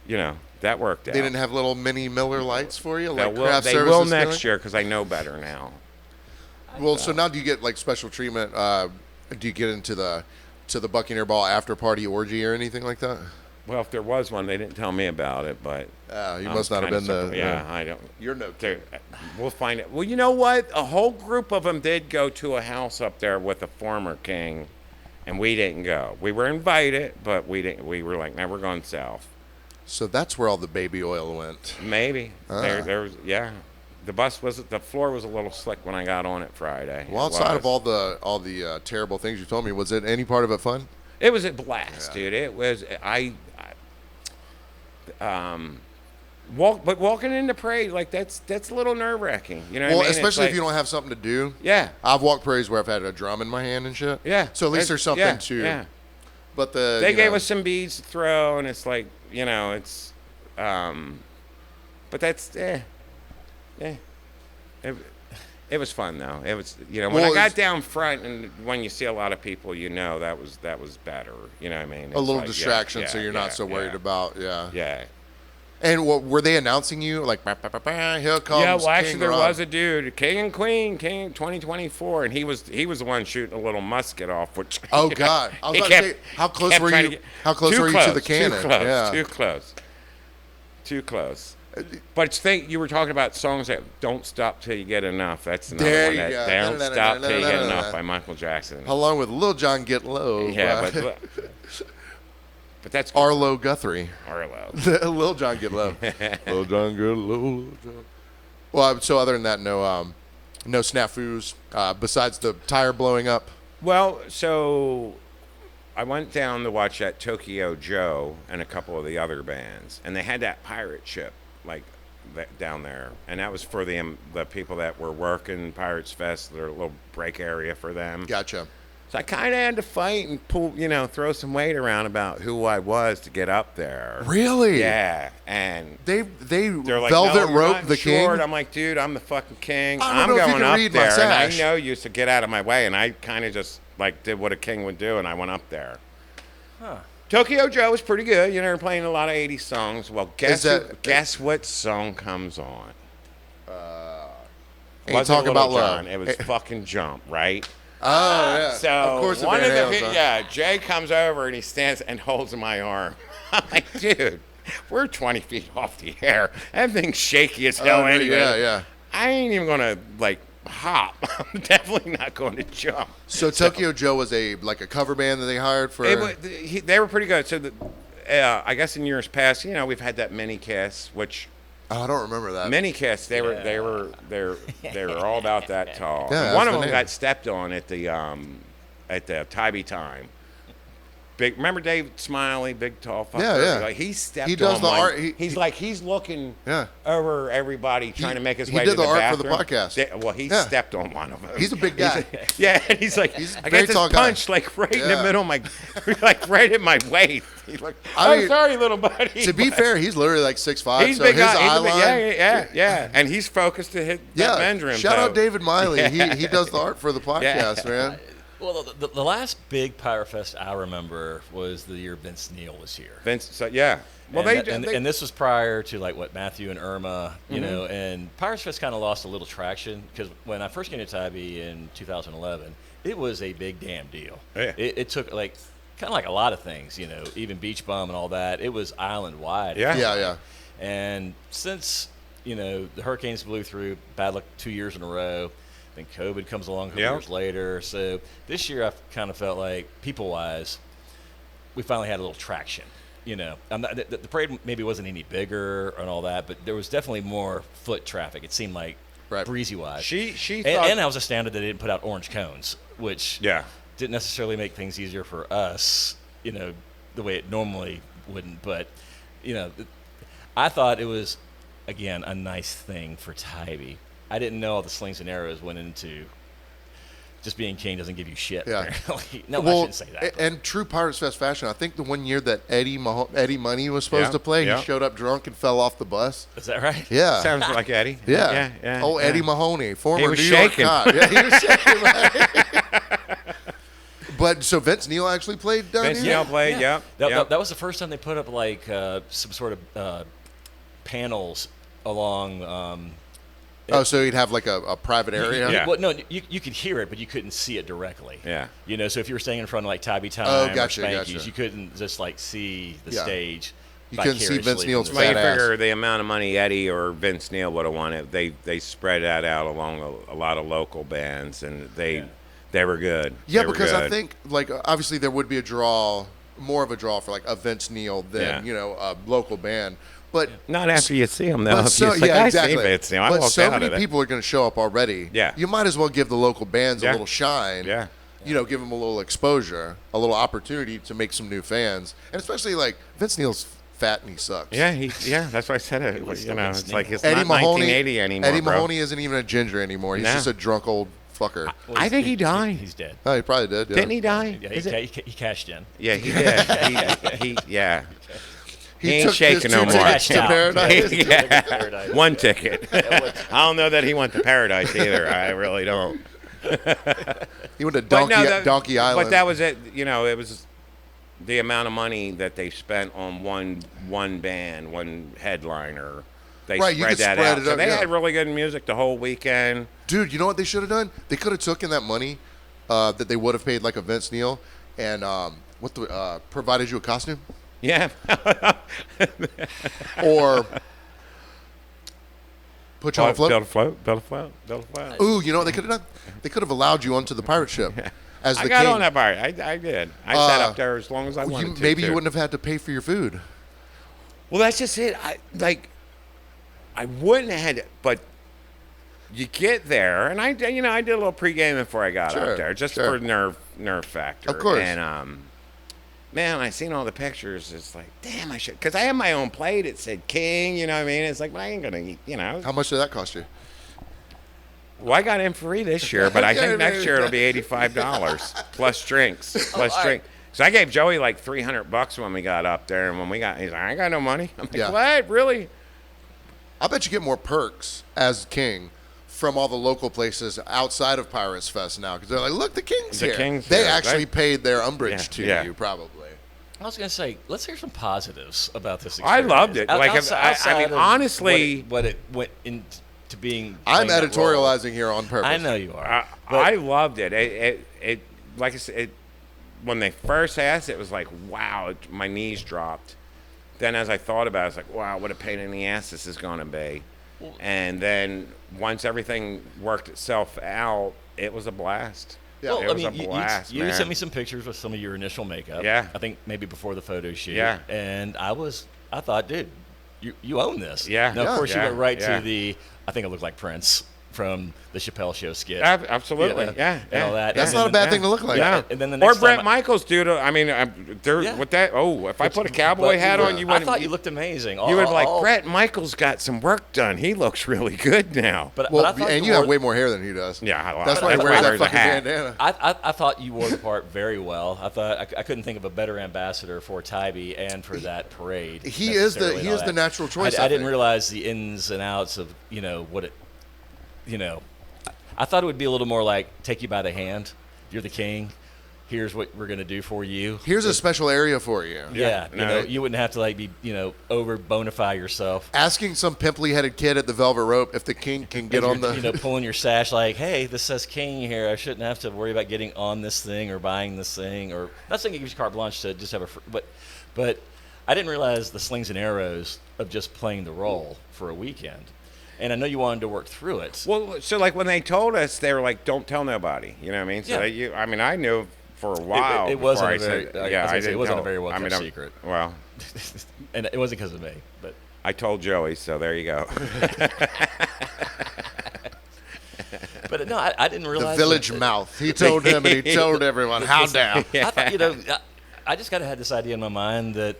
that worked out. They didn't have little mini Miller lights for you? They Like will, craft they services will kind next of? year because I know better now. Well, so now do you get like special treatment? Do you get into the Buccaneer Ball after party orgy or anything like that? Well, if there was one, they didn't tell me about it, but You I'm must not have kinda been the. surprised. Yeah, I don't. You're no. We'll find it. Well, you know what? A whole group of them did go to a house up there with a former king, and we didn't go. We were invited, but we didn't. We were like, no, we're going south. So that's where all the baby oil went. Maybe there was. Yeah, the floor was a little slick when I got on it Friday. Well, outside of all the terrible things you told me, was it any part of it fun? It was a blast, dude. It was walking in the parade like that's a little nerve wracking. You know what I Well, mean? especially if you don't have something to do. Yeah. I've walked parades where I've had a drum in my hand and shit. Yeah. So at least there's something to. Yeah. But They gave us some beads to throw, and it's like it's. But that's It was fun though. It was when I got down front and when you see a lot of people, that was better. You know what I mean? A little distraction, so you're not so worried about Yeah. And what were they announcing you like? Bah, bah, bah, bah, here comes. Yeah, well, actually, King there Ron. was a dude, King and Queen, King 2024, and he was the one shooting a little musket off. Which Oh God! I was about to say, how close were you? How close were you to the cannon? Too close. Yeah. Too close. But you were talking about songs that don't stop till you get enough. That's another There one. you go. Don't stop till you get enough by Michael Jackson. Along with Lil Jon Get Low. Yeah, but that's Arlo Guthrie. Arlo. Lil Jon Get Low. Lil Jon Get Low. Lil Jon. Well, so other than that, no snafus besides the tire blowing up. Well, so I went down to watch that Tokyo Joe and a couple of the other bands, and they had that pirate ship like down there, and that was for the people that were working Pirates Fest, their little break area for them. Gotcha. So I kind of had to fight and pull, throw some weight around about who I was to get up there. Really? Yeah, and they're like, velvet no, rope the short. king. I'm like, dude, I'm the fucking king. I I'm don't know if you going can up read my there, and I sash. know you, so get out of my way. And I kind of just like did what a king would do, and I went up there. Huh. Tokyo Joe was pretty good. They're playing a lot of 80s songs. Well, guess what song comes on? Ain't Talking About Love. It was fucking Jump, right? Oh, yeah. So of course one of the Jay comes over and he stands and holds my arm. I'm like, dude, we're 20 feet off the air. That thing's shaky as hell anyway. Yeah. I ain't even gonna hop. I'm definitely not going to jump. So Tokyo Joe was a cover band that they hired for. They were pretty good. So I guess in years past, we've had that mini cast, which. Oh, I don't remember that. Mini casts, they were all about that tall. Yeah, One of that's them the name. got stepped on at the Tybee time. Remember Dave Smiley, big tall fucker? Yeah. Like he stepped He does on the one. art. He's looking Yeah. over everybody trying to make his way did to the the art bathroom. for the podcast. He Yeah. stepped on one of them. He's a big guy. And he's like, He's a I very got this tall guy. punch right in Yeah. the middle of my, right at my waist. He's like, I mean, sorry, little buddy. To be fair, he's literally 6'5", He's so big his guy. eye He's a big, line. yeah. And he's focused to hit that men's room. Shout so. out David Miley. He does the art for the podcast, man. Well, the last big Pirate Fest I remember was the year Vince Neil was here. Vince, so yeah. Well, and this was prior to Matthew and Irma, you know, and Pirates Fest kind of lost a little traction because when I first came to Tybee in 2011, it was a big damn deal. Yeah. It took kind of like a lot of things, even Beach Bum and all that. It was island wide. Yeah. And since the hurricanes blew through, bad luck 2 years in a row. Then COVID comes along a couple years later. So this year I kind of felt like, people-wise, we finally had a little traction. The parade maybe wasn't any bigger and all that, but there was definitely more foot traffic. It seemed like breezy-wise. She thought, and I was astounded that they didn't put out orange cones, which didn't necessarily make things easier for us, the way it normally wouldn't. But, I thought it was, again, a nice thing for Tybee. I didn't know all the slings and arrows went into just being king doesn't give you shit. Yeah. Apparently. No, I shouldn't say that. And true Pirates Fest fashion, I think the one year that Eddie Money was supposed to play, he showed up drunk and fell off the bus. Is that right? Yeah. sounds like Eddie. Yeah. Eddie Mahoney, former New York shaking. cop. Yeah, he was shaking. But so Vince Neil actually played down Vince here? Neil played, That was the first time they put up some sort of panels along. So he'd have a private area? Yeah. Well, no, you could hear it, but you couldn't see it directly. Yeah. So if you were staying in front of Tybee Time or Spanky's, you couldn't just see the stage. You couldn't see Vince Neil's Well, you fat ass. figure the amount of money Eddie or Vince Neil would have wanted, they spread that out along a lot of local bands, and they were good. Yeah, They were because good. I think obviously there would be more of a draw for a Vince Neil than a local band. But not after you see them, though. But exactly. Vince Neil. I But walked so out many of it. people are going to show up already. Yeah. You might as well give the local bands a little shine. Yeah. Give them a little exposure, a little opportunity to make some new fans, and especially Vince Neil's fat and he sucks. Yeah, that's why I said it. It's like it's Eddie not Mahoney, 1980 anymore. Eddie bro. Mahoney isn't even a ginger anymore. He's just a drunk old fucker. I think he died. He's dead. Oh, he probably did. Yeah. Didn't he die? Yeah, he cashed in. Yeah, he did. Yeah. He ain't took his shaking no 2 more. tickets to Paradise. Paradise. One ticket. I don't know that he went to Paradise either. I really don't. He went to But no, Donkey Island. But that was it. It was the amount of money that they spent on one band, one headliner. They Right, you spread could that spread out. it So up, they yeah. had really good music the whole weekend. Dude, you know what they should have done? They could have taken that money that they would have paid a Vince Neil and provided you a costume. Yeah. Or Put you on a float? Build a float. Build a float. Build a float. Ooh, you know what they could have done? They could have allowed you onto the pirate ship as the I got king. on that bar. I did. I sat up there as long as I wanted to. Maybe too. you wouldn't have had to pay for your food. Well, that's just it. I wouldn't have had to, but you get there, and I did a little pregame before I got up there, just for nerve factor. Of course. And man, I seen all the pictures. It's like, damn, I should, because I had my own plate. It said King. You know what I mean? It's like, well, I ain't gonna eat. How much did that cost you? Well, I got in free this year, but I think next year it'll be $85 plus drinks, drink. So I gave Joey like $300 when we got up there, and when we got, he's like, I ain't got no money. I'm like, what? Really? I bet you get more perks as king from all the local places outside of Pirates Fest now, because they're like, look, the king's here. They actually paid their umbrage to you, probably. I was gonna say, let's hear some positives about this I experience. loved it. Outside I mean, of honestly, what it went into being. I'm playing that role. editorializing here on purpose. I know you are. I loved it. It like I said, when they first asked, it was like, wow, my knees dropped. Then as I thought about it, it's like, wow, what a pain in the ass this is going to be. And then once everything worked itself out, it was a blast. Yeah. Well, it was a blast, you man. sent me some pictures with some of your initial makeup. Yeah. I think maybe before the photo shoot. Yeah. And I thought, dude, you own this. Yeah. Now, of course, you Yeah. went right Yeah. to the, I think it looked like Prince from the Chappelle Show skit. Absolutely, And all that. That's And not a then bad thing to look like. Yeah. And then the or next Brett time Michaels, dude. I mean, with that. Oh, if I put a cowboy hat on, you I wouldn't. thought you looked amazing. You would be like, Brett Michaels got some work done. He looks really good now. But Well, I thought and you have way more hair than he does. Yeah, well, That's why he that's wears why that there's a fucking hat. bandana. I thought you wore the part very well. I thought I couldn't think of a better ambassador for Tybee and for that parade. He is necessarily and all the that. natural choice. I didn't think. realize the ins and outs of what it. I thought it would be a little more like take you by the hand. You're the king. Here's what we're gonna do for you. Here's a special area for you. Yeah, no. you wouldn't have to be over bonify yourself. Asking some pimply-headed kid at the velvet rope if the king can get on the. Pulling your sash like, hey, this says king here. I shouldn't have to worry about getting on this thing or buying this thing. Or not saying it gives you carte blanche to just have but I didn't realize the slings and arrows of just playing the role for a weekend. And I know you wanted to work through it. Well, so like when they told us, they were like, "Don't tell nobody." You know what I mean? So Yeah. I knew for a while. It wasn't before a very. I didn't it wasn't tell- a very well kept I'm- secret, Well, and it wasn't because of me. But I told Joey, so there you go. but no, I didn't The realize village that, mouth. He told him, and he told everyone, "How down." I thought I just kind of had this idea in my mind that.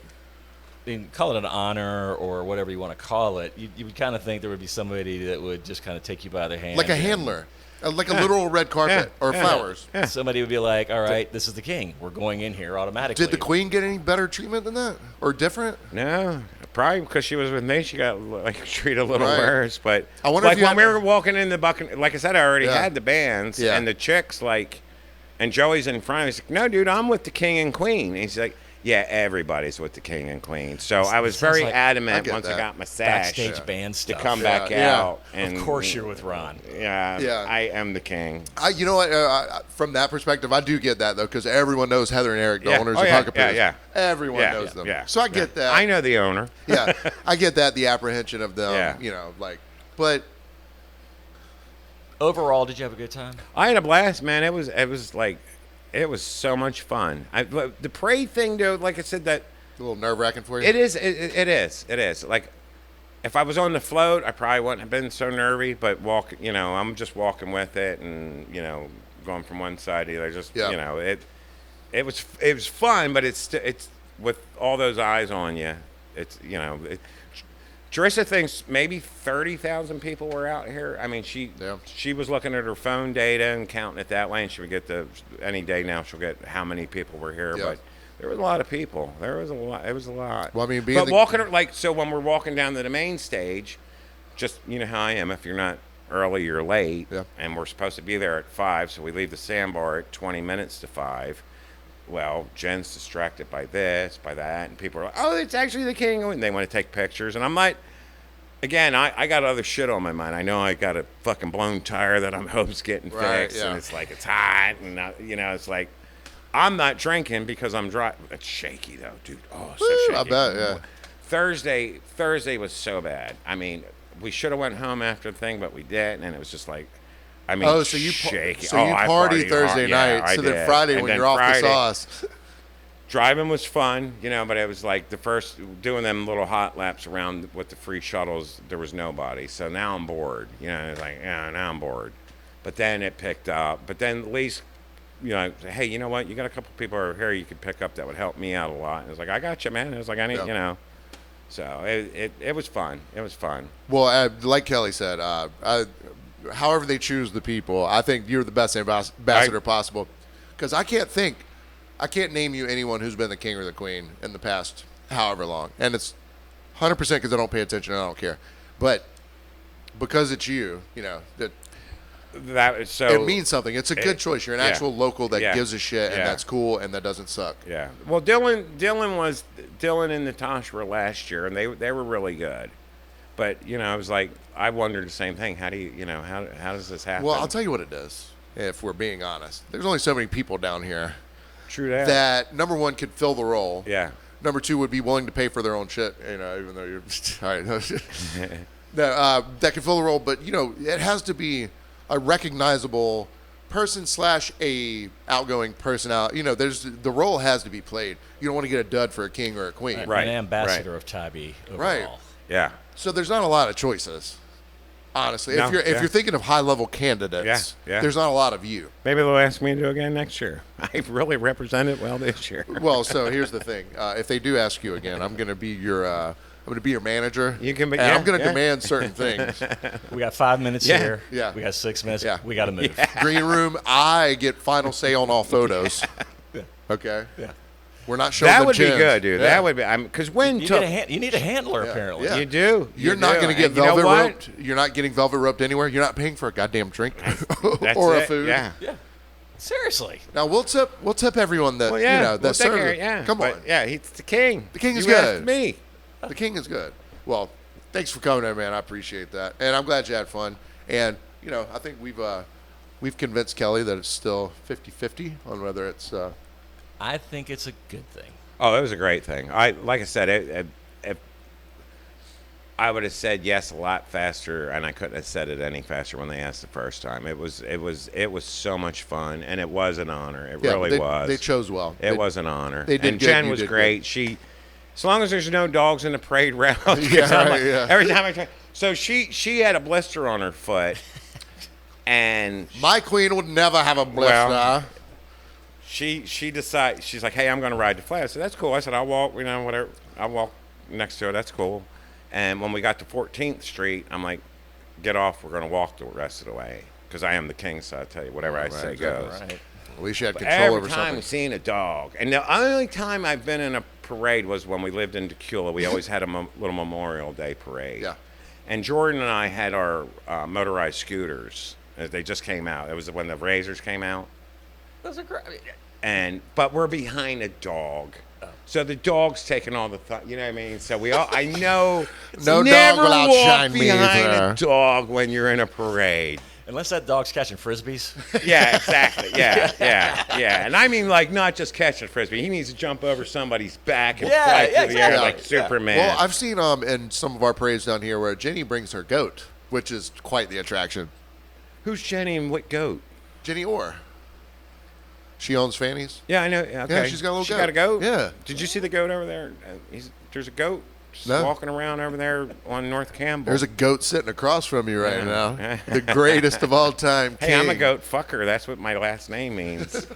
Call it an honor or whatever you want to call it. You would kind of think there would be somebody that would just kind of take you by the hand, Like a handler, like a literal red carpet or flowers. Somebody would be like, "All right, this is the king. We're going in here automatically." Did the queen get any better treatment than that, or different? No, probably because she was with me, she got like treated a little Right. worse. But I wonder like if you when we had- were walking in the Buccaneer, like I said, I already Yeah. had the bands Yeah. and the chicks like, and Joey's in front. He's like, "No, dude, I'm with the king and queen." And he's like, "Yeah, everybody's with the king and queen." So I was sounds very like- adamant I once get I that. got my sash backstage band to stuff? come back Yeah. out. And Of course, you're with Ron. Yeah, I am the king. You know what? From that perspective, I do get that though, because everyone knows Heather and Eric, the Yeah. owners Oh, of yeah, Huckapoo. yeah. Everyone Yeah, knows yeah, them. yeah. So I get that. I know the owner. Yeah, I get that. The apprehension of them. Yeah. But Overall, did you have a good time? I had a blast, man. It was so much fun. The parade thing, though, like I said, that a little nerve-wracking for you. it is. Like, if I was on the float, I probably wouldn't have been so nervy. But I'm just walking with it, and going from one side to the other. Just it was fun, but it's with all those eyes on you. Teresa thinks maybe 30,000 people were out here. I mean, she was looking at her phone data and counting it that way, and she would get any day now she'll get how many people were here. Yeah. But there was a lot of people. There was a lot. It was a lot. Well, I mean, so when we're walking down to the main stage, just how I am. If you're not early, you're late. Yeah. And we're supposed to be there at 5, so we leave the sandbar at 20 minutes to 5. Well, Jen's distracted by this, by that, and people are like, "Oh, it's actually the king," and they want to take pictures. And I'm like, again, I got other shit on my mind. I know I got a fucking blown tire that I'm hope's getting fixed, yeah. and it's like it's hot, and it's like I'm not drinking because I'm dry. It's shaky though, dude. Oh, so shaky. I bet. Yeah. Thursday was so bad. I mean, we should have went home after the thing, but we didn't, and it was just like, I mean, Oh, so you shaky. so you I party partied Thursday hard. Yeah, night, I so did. then Friday And when then you're off the Friday, sauce. driving was fun, but it was like the first doing them little hot laps around with the free shuttles. There was nobody, so now I'm bored. It's like, yeah, now I'm bored. But then it picked up. But then at least, hey, you know what? You got a couple people over here you could pick up that would help me out a lot. And it was like, I got you, man. It was like, I need, So it was fun. It was fun. Well, like Kelly said, however they choose the people, I think you're the best ambassador possible. Because I can't name you anyone who's been the king or the queen in the past however long. And it's 100% because I don't pay attention and I don't care. But because it's you, it means something. It's a good choice. You're an actual local that gives a shit and that's cool and that doesn't suck. Yeah. Well, Dylan and Natasha were last year and they were really good. But, I was like, I wondered the same thing. How do you, how does this happen? Well, I'll tell you what it does, if we're being honest. There's only so many people down here. True that. That, number one, could fill the role. Yeah. Number two, would be willing to pay for their own shit, even though you're... all right. That could fill the role, but, it has to be a recognizable person / a outgoing personality. The role has to be played. You don't want to get a dud for a king or a queen. Right. An ambassador of Tybee overall. Right. Yeah. So there's not a lot of choices, honestly. No, if you're thinking of high-level candidates, there's not a lot of you. Maybe they'll ask me to do it again next year. I've really represented well this year. Well, so here's the thing. If they do ask you again, I'm going to be your manager. You can be. And I'm going to demand certain things. We got 5 minutes here. Yeah. We got 6 minutes. Yeah. We got to move. Green room, I get final say on all photos. Okay? Yeah. We're not showing That them would be chins. good, dude. Yeah. That would be. Because when You need a handler, apparently. Yeah. you do, You're not going to get And you know velvet what? roped. You're not getting velvet roped anywhere. You're not paying for a goddamn drink That's or a it. food. Yeah. Yeah. Seriously. Now we'll tip everyone that Well, yeah. that we'll take serves. care, yeah. Come But, on. yeah, he's the king. The king is You good. asked me. The king is good. Well, thanks for coming in, man. I appreciate that, and I'm glad you had fun. And I think we've convinced Kelly that it's still 50-50 on whether it's. I think it's a good thing. Oh, it was a great thing. Like I said, I would have said yes a lot faster, and I couldn't have said it any faster when they asked the first time. It was so much fun, and it was an honor. It really was. They chose well. It was an honor. They did and good, Jen you was did great. She, as long as there's no dogs in the parade route. Yeah, right, yeah. Every time I try. So she had a blister on her foot, and My queen would never have a blister. Well, she decided, she's like, hey, I'm going to ride the flag. I said, that's cool. I said, I'll walk, whatever. I'll walk next to her. That's cool. And when we got to 14th Street, I'm like, get off. We're going to walk the rest of the way. Because I am the king, so I tell you, whatever I say goes. Right. At least you had But control every over time something. seeing a dog. And the only time I've been in a parade was when we lived in Decula. We always had a little Memorial Day parade. Yeah. And Jordan and I had our motorized scooters. They just came out. It was when the Razors came out. Those are great. But we're behind a dog. So the dog's taking all the you know what I mean? So I know No never dog will walk outshine me behind either. a dog when you're in a parade. Unless that dog's catching frisbees. Yeah, exactly. Yeah. And I mean, like, not just catching a frisbee. He needs to jump over somebody's back and fly through the air exactly. like Superman. Well, I've seen in some of our parades down here where Jenny brings her goat, which is quite the attraction. Who's Jenny and what goat? Jenny Orr. She owns Fanny's. Yeah, I know. Okay. Yeah, she's got a little She goat. got a goat? Yeah. Did you see the goat over there? There's a goat just No. walking around over there on North Campbell. There's a goat sitting across from you right Yeah. now. The greatest of all time. Hey, I'm a king. goat fucker. That's what my last name means.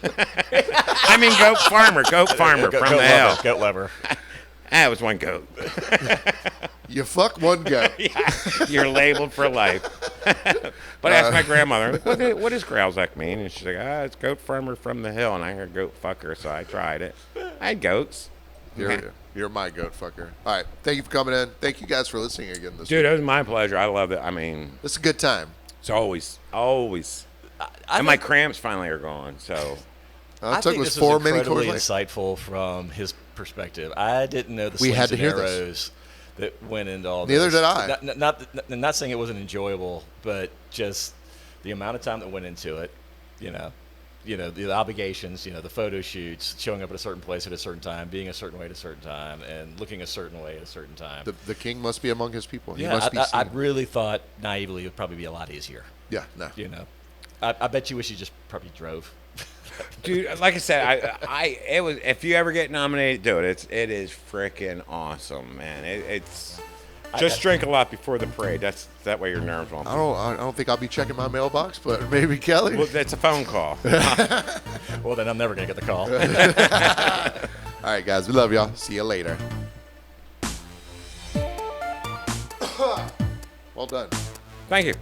I mean, goat farmer from the hill. Goat lover. That was one goat. You fuck one goat. You're labeled for life. But I asked my grandmother, what does Growlsack mean? And she's like, it's goat farmer from the hill. And I heard goat fucker, so I tried it. I had goats. You're my goat fucker. All right. Thank you for coming in. Thank you guys for listening again this Dude, week. it was my pleasure. I love it. I mean, It's a good time. it's always. And my cramps finally are gone, so. All I it took think was this 4 was mini incredibly Coors Light. insightful from his perspective. I didn't know the We slings had to and hear this. arrows that went into all Neither this. did I. Not saying it wasn't enjoyable, but just the amount of time that went into it, the obligations, the photo shoots, showing up at a certain place at a certain time, being a certain way at a certain time, and looking a certain way at a certain time. The king must be among his people. He Yeah, must be seen. I really thought naively it would probably be a lot easier. Yeah, no. I bet you wish you just probably drove. Dude, like I said, it was. If you ever get nominated, do it. It is freaking awesome, man. It's just drink a lot before the parade. That way your nerves won't. I don't think I'll be checking my mailbox, but maybe Kelly. Well, that's a phone call. Well, then I'm never gonna get the call. All right, guys, we love y'all. See you later. Well done. Thank you.